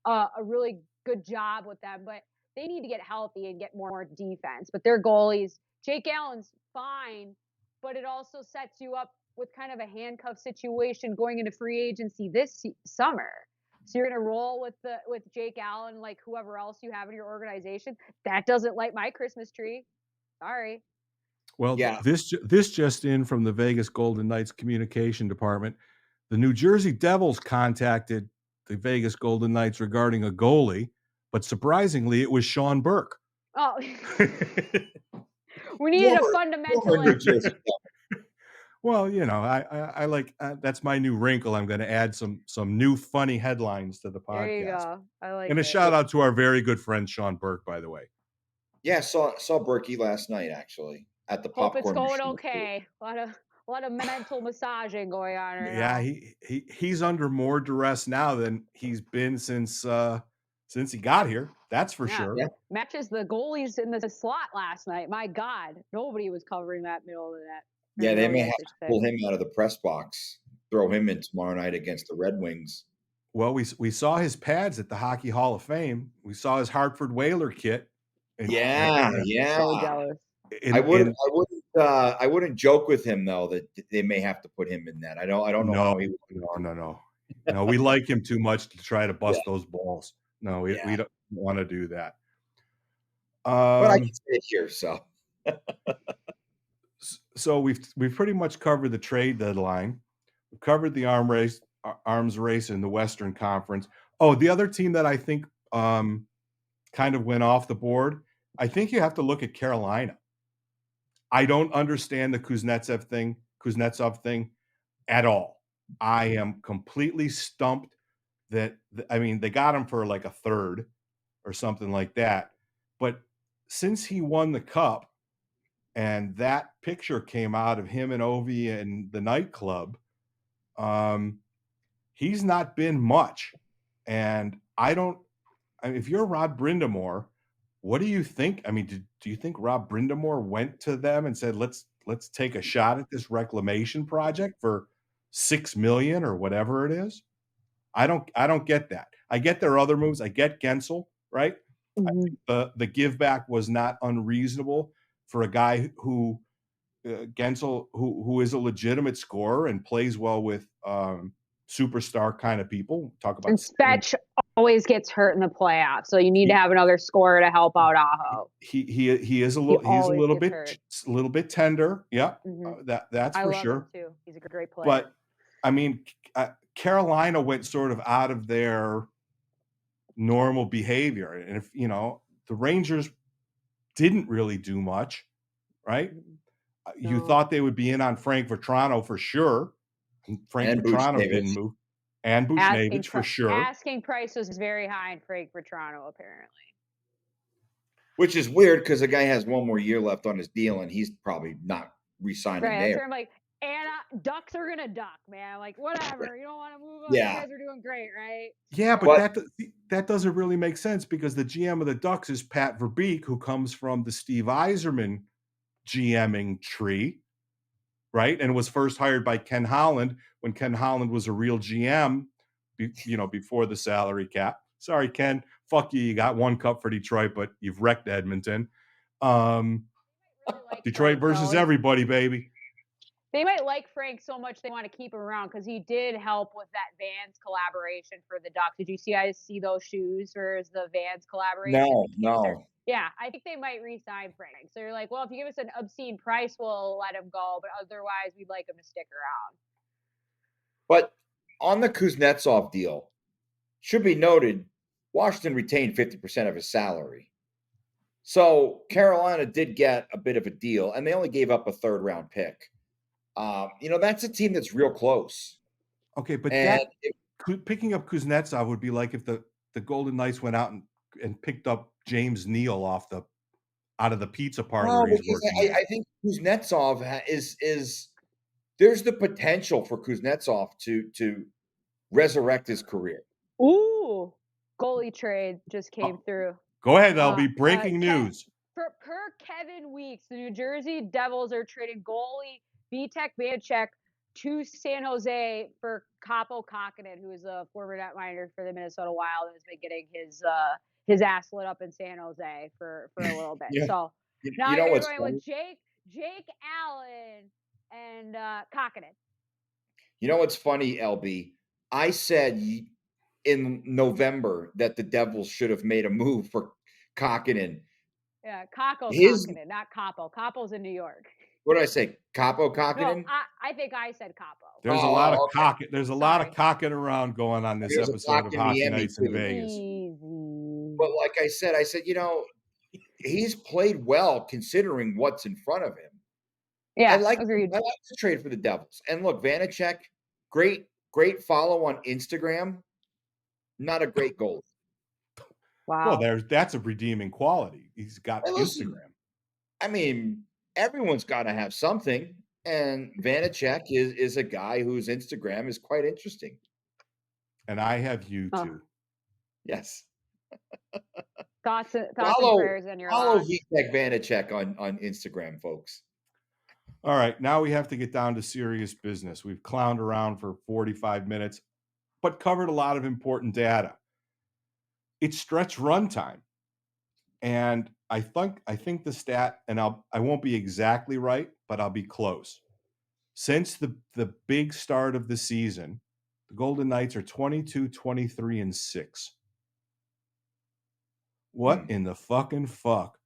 a really good job with them. But they need to get healthy and get more defense. But their goalies, Jake Allen's fine, but it also sets you up with kind of a handcuff situation going into free agency this summer. So you're going to roll with Jake Allen, like whoever else you have in your organization. That doesn't light my Christmas tree. Sorry. Well, yeah. This just in from the Vegas Golden Knights communication department. The New Jersey Devils contacted the Vegas Golden Knights regarding a goalie, but surprisingly, it was Sean Burke. Oh, we needed a fundamentalist. Well, you know, I like that's my new wrinkle. I'm going to add some new funny headlines to the podcast. There you go. I like it. And a shout out to our very good friend Sean Burke, by the way. Yeah, saw Berkey last night actually at the popcorn. Hope it's going okay. A lot of mental massaging going on right now. Yeah, he's under more duress now than he's been since he got here. That's for sure. Yeah. Matches the goalies in the slot last night. My God, nobody was covering that middle of the net. Yeah, they may have to pull him out of the press box, throw him in tomorrow night against the Red Wings. Well, we saw his pads at the Hockey Hall of Fame. We saw his Hartford Whaler kit. Yeah. So jealous. I wouldn't joke with him though that they may have to put him in that. I don't know how he would. No. We like him too much to try to bust those balls. No, we want to do that. But I can sit here, so. So we've pretty much covered the trade deadline. We've covered the arms race in the Western Conference. Oh, the other team that I think kind of went off the board, I think you have to look at Carolina. I don't understand the Kuznetsov thing at all. I am completely stumped that I mean, they got him for like a third or something like that. But since he won the cup and that picture came out of him and Ovi in the nightclub, he's not been much. And if you're Rob Brindamore, what do you think? I mean, do you think Rob Brindamore went to them and said, let's take a shot at this reclamation project for $6 million or whatever it is? I don't get that. I get their other moves. I get Gensel, right? I think the give back was not unreasonable for a guy who Gensel, who is a legitimate scorer and plays well with superstar kind of people. Talk about and Spetch always gets hurt in the playoffs, so you need to have another scorer to help out Aho. He is a little bit tender. Yeah, that's for sure. Him too. He's a great player. But I mean, Carolina went sort of out of their normal behavior, and if the Rangers didn't really do much, right? You thought they would be in on Frank Vetrano for sure. Frank Vetrano didn't move. And Buchnevich for sure. Asking price was very high in Frank Vetrano, apparently. Which is weird because the guy has one more year left on his deal, and he's probably not re-signing there. That's where I'm like, Anna, Ducks are gonna duck, man. Like, whatever. You don't want to move on. Yeah. You guys are doing great, right? Yeah, but that doesn't really make sense because the GM of the Ducks is Pat Verbeek, who comes from the Steve Yzerman GMing tree, right? And was first hired by Ken Holland when Ken Holland was a real GM, before the salary cap. Sorry, Ken. Fuck you. You got one cup for Detroit, but you've wrecked Edmonton. Detroit versus everybody, baby. They might like Frank so much they want to keep him around because he did help with that Vans collaboration for the Ducks. Did you see those shoes for the Vans collaboration? No. Yeah, I think they might re-sign Frank. So you're like, well, if you give us an obscene price, we'll let him go. But otherwise, we'd like him to stick around. But on the Kuznetsov deal, should be noted, Washington retained 50% of his salary. So Carolina did get a bit of a deal, and they only gave up a third-round pick. That's a team that's real close. Okay, but picking up Kuznetsov would be like if the Golden Knights went out and picked up James Neal out of the pizza parlor he's working. I think Kuznetsov is there's the potential for Kuznetsov to resurrect his career. Ooh, goalie trade just came through. Go ahead, that'll be breaking news. Per Kevin Weeks, the New Jersey Devils are trading goalie Vitek Vanecek to San Jose for Kaapo Kähkönen, who is a former netminder for the Minnesota Wild and has been getting his ass lit up in San Jose for a little bit. Yeah. So now you're going with Jake Allen and Kähkönen. You know what's funny, LB? I said in November that the Devils should have made a move for Kähkönen. Yeah, Kähkönen, not Kaapo. Kaapo's in New York. What did I say? Kaapo Kähkönen? No, I think I said Kaapo. There's a lot of There's a lot of cocking around going on this episode of Hockey Nights in Vegas. But like I said, he's played well considering what's in front of him. Yeah, agreed. I like the trade for the Devils. And look, Vanecek, great follow on Instagram. Not a great goalie. Wow. Well, that's a redeeming quality. He's got Instagram. I mean, everyone's got to have something. And Vanecek is a guy whose Instagram is quite interesting. And I have you too. Yes. Thoughts and prayers in your life. Follow Vitek Vanecek on Instagram, folks. All right, now we have to get down to serious business. We've clowned around for 45 minutes, but covered a lot of important data. It's stretch run time. And I think the stat, and I won't be exactly right, but I'll be close. Since the big start of the season, the Golden Knights are 22, 23, and 6. What in the fucking fuck?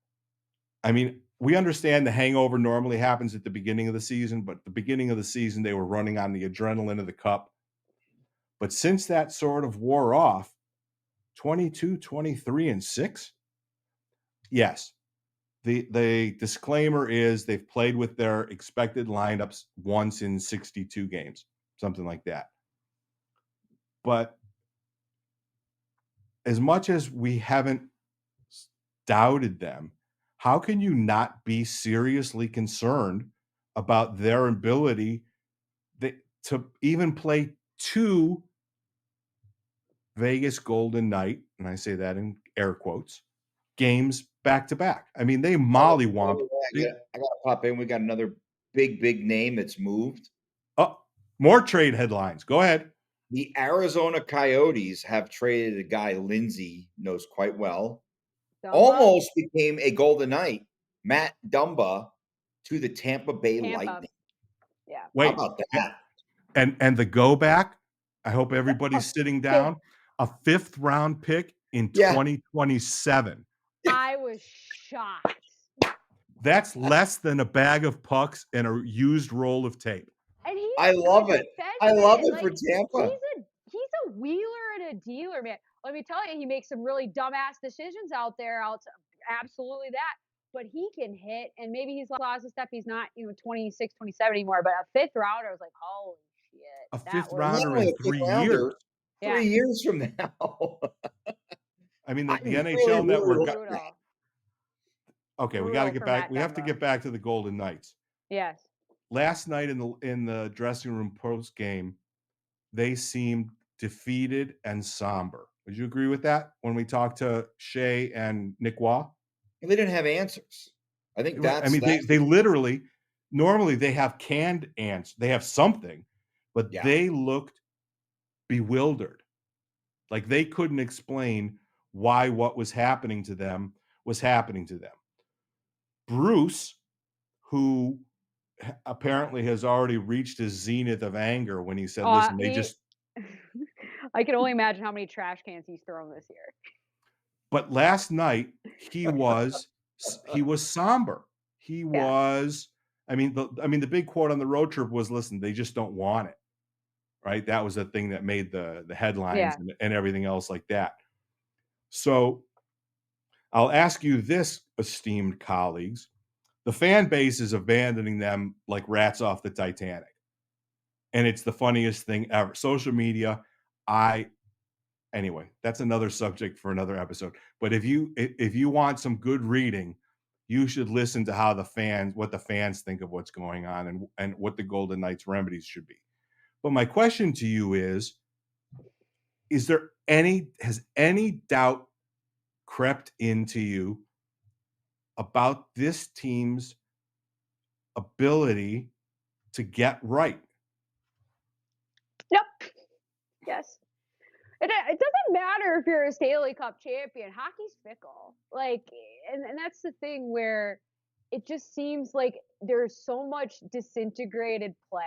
I mean, we understand the hangover normally happens at the beginning of the season, but the beginning of the season, they were running on the adrenaline of the cup. But since that sort of wore off, 22, 23, and 6? Yes. The disclaimer is they've played with their expected lineups once in 62 games, something like that. But as much as we haven't doubted them, how can you not be seriously concerned about their ability to even play 2 Vegas Golden Knight, and I say that in air quotes, games back to back? I mean, they mollywomp. I got to pop in. We got another big name that's moved. Oh, more trade headlines. Go ahead. The Arizona Coyotes have traded a guy Lindsey knows quite well. Dumba? Almost became a Golden Knight, Matt Dumba, to the Tampa Bay Lightning. Yeah. Wait, how about that? And the go back, I hope everybody's sitting down, a 5th round pick in 2027. I was shocked. That's less than a bag of pucks and a used roll of tape. And I love it. I love it for Tampa. He's a wheeler and a dealer, man. Let me tell you, he makes some really dumbass decisions out there. Absolutely that. But he can hit, and maybe he's lost a step. He's not, 26, 27 anymore. But a 5th rounder, I was like, holy shit. A 5th rounder in 3 years. 3 years from now. I mean, the NHL Network. Okay, we got to get back. We have to get back to the Golden Knights. Yes. Last night in the dressing room post game, they seemed defeated and somber. Would you agree with that when we talked to Shea and Nick Waugh? They didn't have answers. I think that's. I mean, they literally normally they have canned answers. They have something, but they looked bewildered, like they couldn't explain why what was happening to them was happening to them. Bruce, who apparently has already reached his zenith of anger when he said, "Listen, they just." I can only imagine how many trash cans he's thrown this year. But last night he was somber. He was. I mean, the big quote on the road trip was, "Listen, they just don't want it." Right? That was the thing that made the headlines and everything else like that. So I'll ask you this, esteemed colleagues. The fan base is abandoning them like rats off the Titanic. And it's the funniest thing ever. Social media, anyway, that's another subject for another episode. But if you want some good reading, you should listen to what the fans think of what's going on and what the Golden Knights remedies should be. But my question to you is has any doubt crept into you about this team's ability to get right? Nope. Yes. It doesn't matter if you're a Stanley Cup champion. Hockey's fickle. And that's the thing where it just seems like there's so much disintegrated play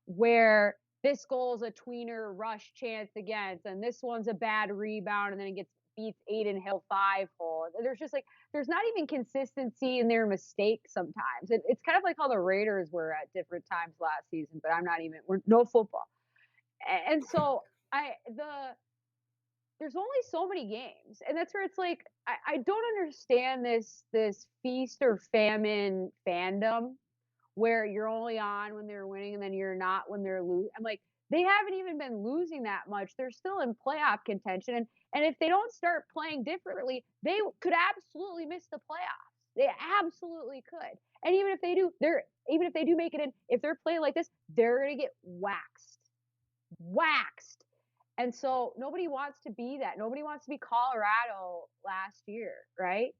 where this goal's a tweener rush chance against, and this one's a bad rebound, and then it beats Aiden Hill 5-hole. There's not even consistency in their mistakes sometimes. It's kind of like how the Raiders were at different times last season, but we're no football. And so there's only so many games, and that's where it's like I don't understand this feast or famine fandom where you're only on when they're winning and then you're not when they're losing. I'm like, they haven't even been losing that much. They're still in playoff contention, and if they don't start playing differently, they could absolutely miss the playoffs. They absolutely could. And even if they do make it in, if they're playing like this, they're gonna get waxed. And so nobody wants to be that. Nobody wants to be Colorado last year, right?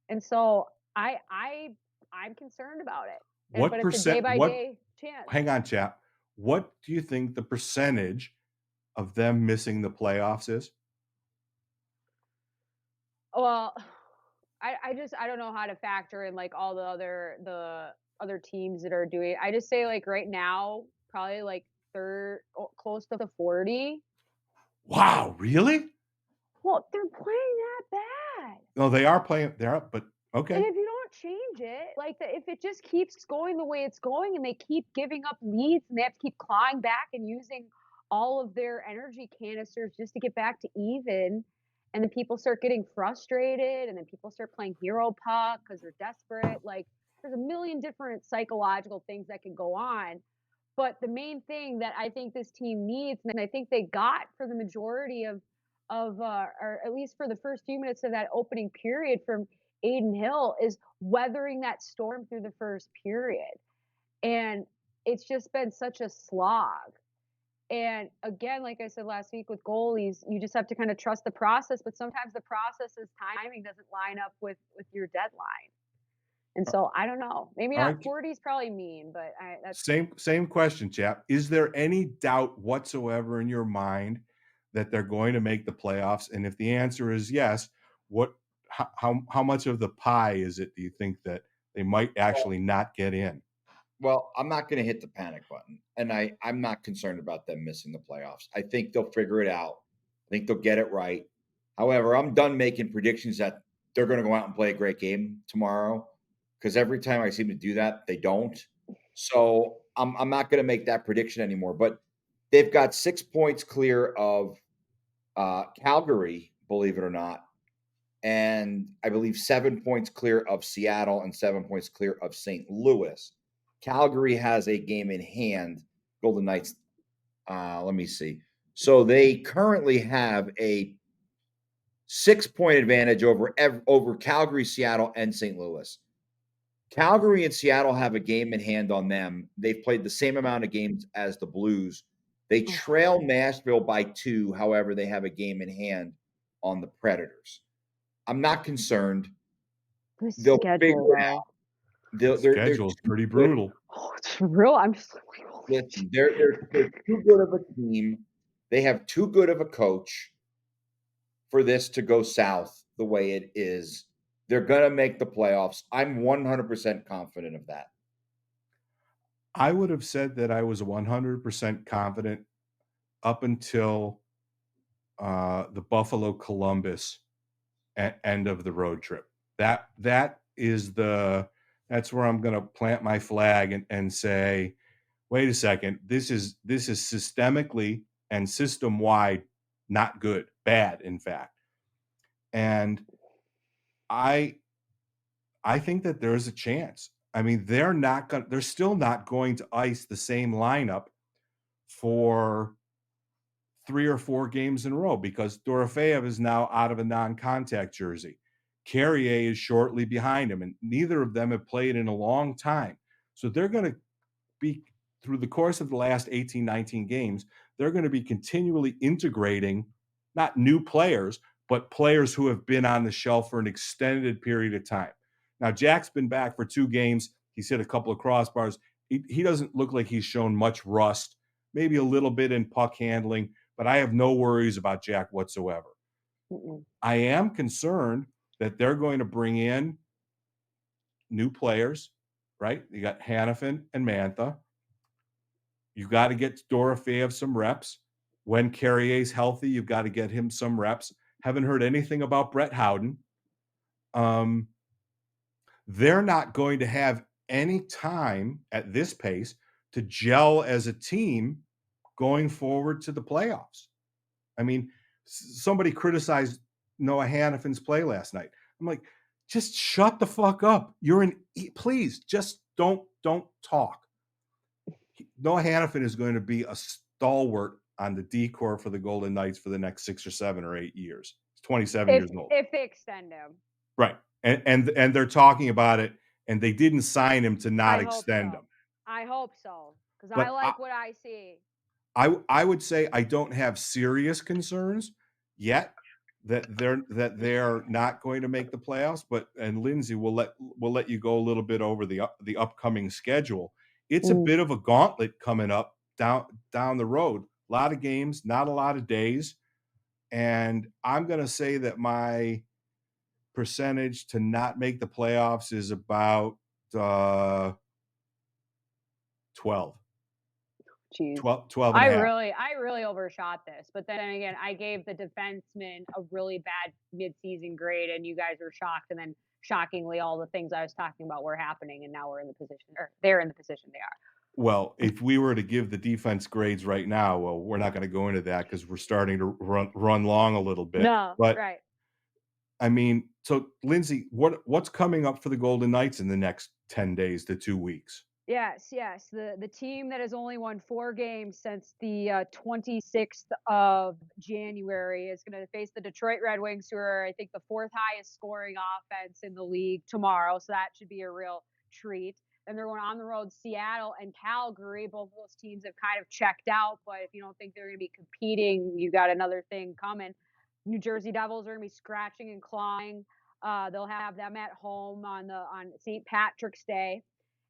And so I'm concerned about it. But it's a day-by-day chance. Hang on, chap. What do you think the percentage of them missing the playoffs is? Well, I don't know how to factor in like all the other teams that are doing it. I just say like right now, probably like close to 40. Wow, really? Well, they're playing that bad. No, they are playing. They're up, but And okay. if you don't change it, if it just keeps going the way it's going and they keep giving up leads and they have to keep clawing back and using all of their energy canisters just to get back to even, and then people start getting frustrated and then people start playing hero puck because they're desperate. There's a million different psychological things that can go on. But the main thing that I think this team needs, and I think they got for the majority or at least for the first few minutes of that opening period from Aiden Hill, is weathering that storm through the first period. And it's just been such a slog. And again, like I said last week with goalies, you just have to kind of trust the process. But sometimes the process's timing doesn't line up with your deadline. And so I don't know. Maybe All not right. 40's probably mean, but that's Same question, chap. Is there any doubt whatsoever in your mind that they're going to make the playoffs? And if the answer is yes, how much of the pie is it, do you think, that they might actually not get in? Well, I'm not going to hit the panic button, and I'm not concerned about them missing the playoffs. I think they'll figure it out. I think they'll get it right. However, I'm done making predictions that they're going to go out and play a great game tomorrow, because every time I seem to do that, they don't. So I'm not going to make that prediction anymore. But they've got 6 points clear of Calgary, believe it or not, and I believe 7 points clear of Seattle and 7 points clear of St. Louis. Calgary has a game in hand. Golden Knights, let me see. So they currently have a 6-point advantage over Calgary, Seattle, and St. Louis. Calgary and Seattle have a game in hand on them. They've played the same amount of games as the Blues. They trail Nashville by 2. However, they have a game in hand on the Predators. I'm not concerned. They'll figure it out. Schedule's pretty brutal. Oh, it's real. I'm just like, listen, they're too good of a team. They have too good of a coach for this to go south the way it is. They're going to make the playoffs. I'm 100% confident of that. I would have said that I was 100% confident up until the Buffalo Columbus end of the road trip. That's where I'm going to plant my flag and say, wait a second, this is systemically and system-wide not good, bad, in fact. And I think that there's a chance. I mean, they're still not going to ice the same lineup for 3 or 4 games in a row because Dorofeyev is now out of a non-contact jersey. Carrier is shortly behind him, and neither of them have played in a long time. So they're going to be, through the course of the last 18, 19 games, they're going to be continually integrating not new players, but players who have been on the shelf for an extended period of time. Now, Jack's been back for 2 games. He's hit a couple of crossbars. He doesn't look like he's shown much rust, maybe a little bit in puck handling, but I have no worries about Jack whatsoever. I am concerned that they're going to bring in new players, right? You got Hanifin and Mantha. You've got to get Dorofeyev some reps. When Carrier's healthy, you've got to get him some reps. Haven't heard anything about Brett Howden. They're not going to have any time at this pace to gel as a team going forward to the playoffs. I mean, somebody criticized Noah Hanifin's play last night. I'm like, just shut the fuck up. Please just don't talk. Noah Hanifin is going to be a stalwart on the D-corps for the Golden Knights for the next 6 or 7 or 8 years. He's 27 years old. If they extend him. Right. And they're talking about it, and they didn't sign him to not extend him. I hope so, because But I like what I see. I would say I don't have serious concerns yet that they're not going to make the playoffs. And Lindsey will let you go a little bit over the upcoming schedule. It's a bit of a gauntlet coming up down the road. A lot of games, not a lot of days. And I'm going to say that my percentage to not make the playoffs is about 12. Jeez. 12 and a half. I really overshot this, but then again, I gave the defenseman a really bad midseason grade, and you guys were shocked, and then shockingly, all the things I was talking about were happening, and now we're in the position, or they're in the position they are. Well, if we were to give the defense grades right now, well, we're not going to go into that because we're starting to run long a little bit. No, but right. I mean, so Lindsey, what's coming up for the Golden Knights in the next 10 days to 2 weeks? Yes. The team that has only won 4 games since the 26th of January is going to face the Detroit Red Wings, who are, I think, the 4th highest scoring offense in the league tomorrow. So that should be a real treat. And they're going on the road, Seattle and Calgary. Both of those teams have kind of checked out, but if you don't think they're going to be competing, you got another thing coming. New Jersey Devils are going to be scratching and clawing. They'll have them at home on St. Patrick's Day.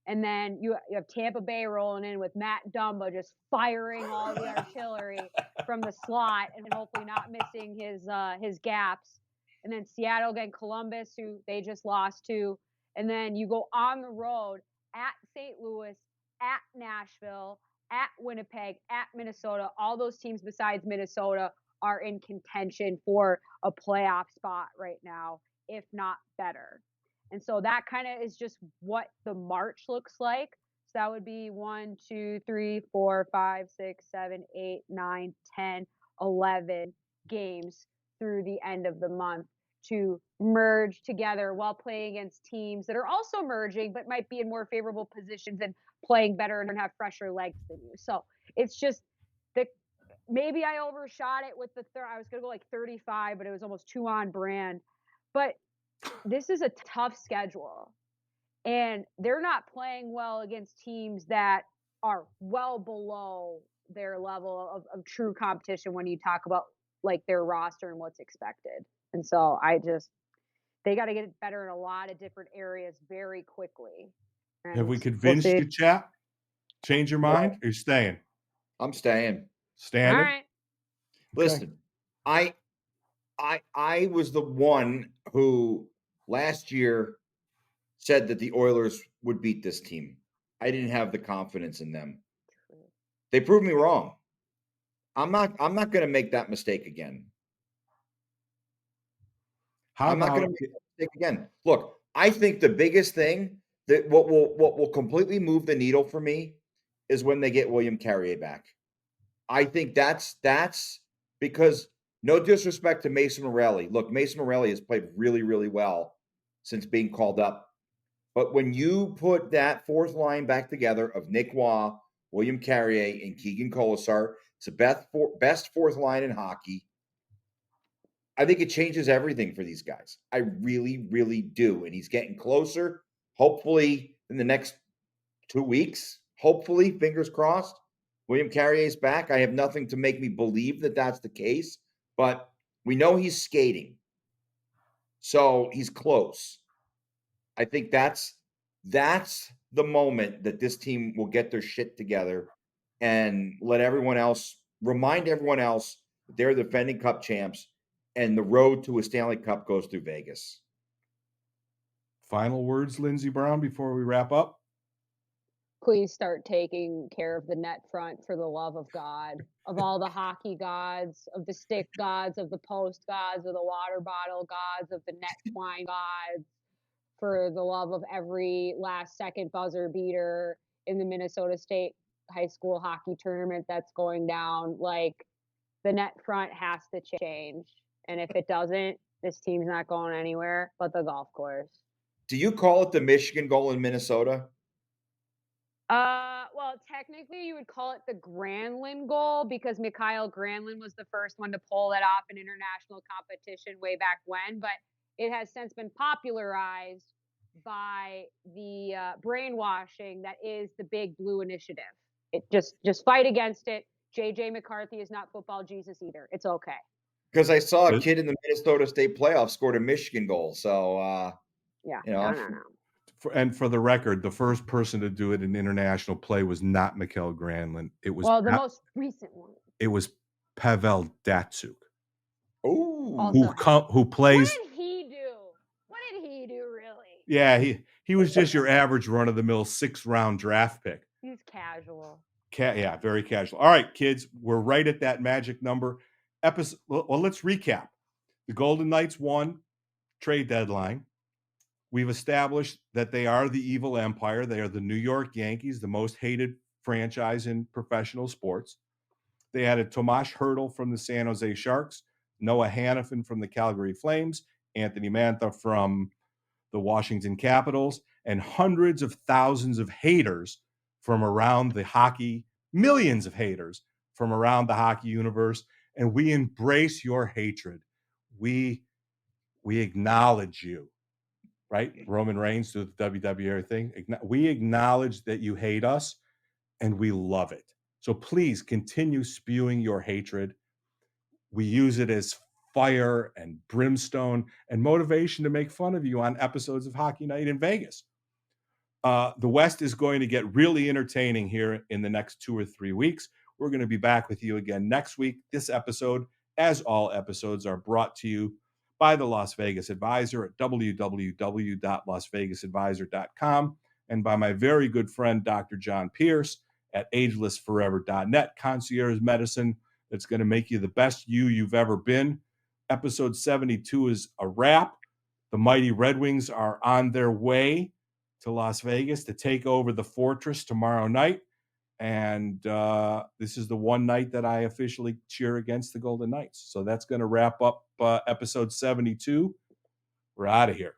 And then you have Tampa Bay rolling in with Matt Dumba just firing all the artillery from the slot and hopefully not missing his gaps. And then Seattle again, Columbus, who they just lost to. And then you go on the road at St. Louis, at Nashville, at Winnipeg, at Minnesota. All those teams besides Minnesota are in contention for a playoff spot right now, if not better. And so that kind of is just what the March looks like. So that would be 1, 2, 3, 4, 5, 6, 7, 8, 9, 10, 11 games through the end of the month to merge together while playing against teams that are also merging, but might be in more favorable positions and playing better and have fresher legs than you. So it's just maybe I overshot it with I was going to go like 35, but it was almost too on brand. But this is a tough schedule, and they're not playing well against teams that are well below their level of true competition when you talk about like their roster and what's expected. And so they got to get better in a lot of different areas very quickly. And have we convinced you, chap? Change your mind? Or are you staying? I'm staying. Standing? All right. Listen, I was the one who last year said that the Oilers would beat this team. I didn't have the confidence in them. They proved me wrong. I'm not going to make that mistake again. I'm not going to make that mistake again. Look, I think the biggest thing that what will completely move the needle for me is when they get William Carrier back. I think that's because, no disrespect to Mason Morelli. Look, Mason Morelli has played really, really well since being called up. But when you put that fourth line back together of Nick Waugh, William Carrier, and Keegan Colasar, it's the best fourth line in hockey. I think it changes everything for these guys. I really, really do. And he's getting closer, hopefully in the next 2 weeks. Hopefully, fingers crossed, William Carrier's back. I have nothing to make me believe that that's the case, but we know he's skating. So he's close. I think that's the moment that this team will get their shit together and remind everyone else that they're the defending Cup champs and the road to a Stanley Cup goes through Vegas. Final words, Lindsey Brown, before we wrap up? Please start taking care of the net front for the love of God, of all the hockey gods, of the stick gods, of the post gods, of the water bottle gods, of the net twine gods, for the love of every last second buzzer beater in the Minnesota State high school hockey tournament that's going down. Like, the net front has to change. And if it doesn't, this team's not going anywhere but the golf course. Do you call it the Michigan goal in Minnesota? Well, technically you would call it the Granlund goal because Mikhail Granlund was the first one to pull that off in international competition way back when, but it has since been popularized by the brainwashing that is the Big Blue Initiative. It just fight against it. JJ McCarthy is not football Jesus either. It's okay. Because I saw a kid in the Minnesota State playoffs scored a Michigan goal. So, yeah, no. And for the record, the first person to do it in international play was not Mikhail Granlund. It was the most recent one. It was Pavel Datsyuk. Oh, who plays? What did he do? What did he do, really? Yeah, he was just your average run of the mill 6th round draft pick. He's casual. Yeah, very casual. All right, kids, we're right at that magic number. Well, let's recap. The Golden Knights won trade deadline. We've established that they are the evil empire. They are the New York Yankees, the most hated franchise in professional sports. They added Tomas Hertl from the San Jose Sharks, Noah Hanifin from the Calgary Flames, Anthony Mantha from the Washington Capitals, and hundreds of thousands of haters from around the hockey, millions of haters from around the hockey universe. And we embrace your hatred. We acknowledge you, right? Roman Reigns through the WWE thing. We acknowledge that you hate us, and we love it. So please continue spewing your hatred. We use it as fire and brimstone and motivation to make fun of you on episodes of Hockey Night in Vegas. The West is going to get really entertaining here in the next 2 or 3 weeks. We're going to be back with you again next week. This episode, as all episodes, are brought to you by the Las Vegas Advisor at www.lasvegasadvisor.com and by my very good friend, Dr. John Pierce at agelessforever.net, concierge medicine that's going to make you the best you've ever been. Episode 72 is a wrap. The mighty Red Wings are on their way to Las Vegas to take over the Fortress tomorrow night. And this is the one night that I officially cheer against the Golden Knights. So that's going to wrap up episode 72. We're out of here.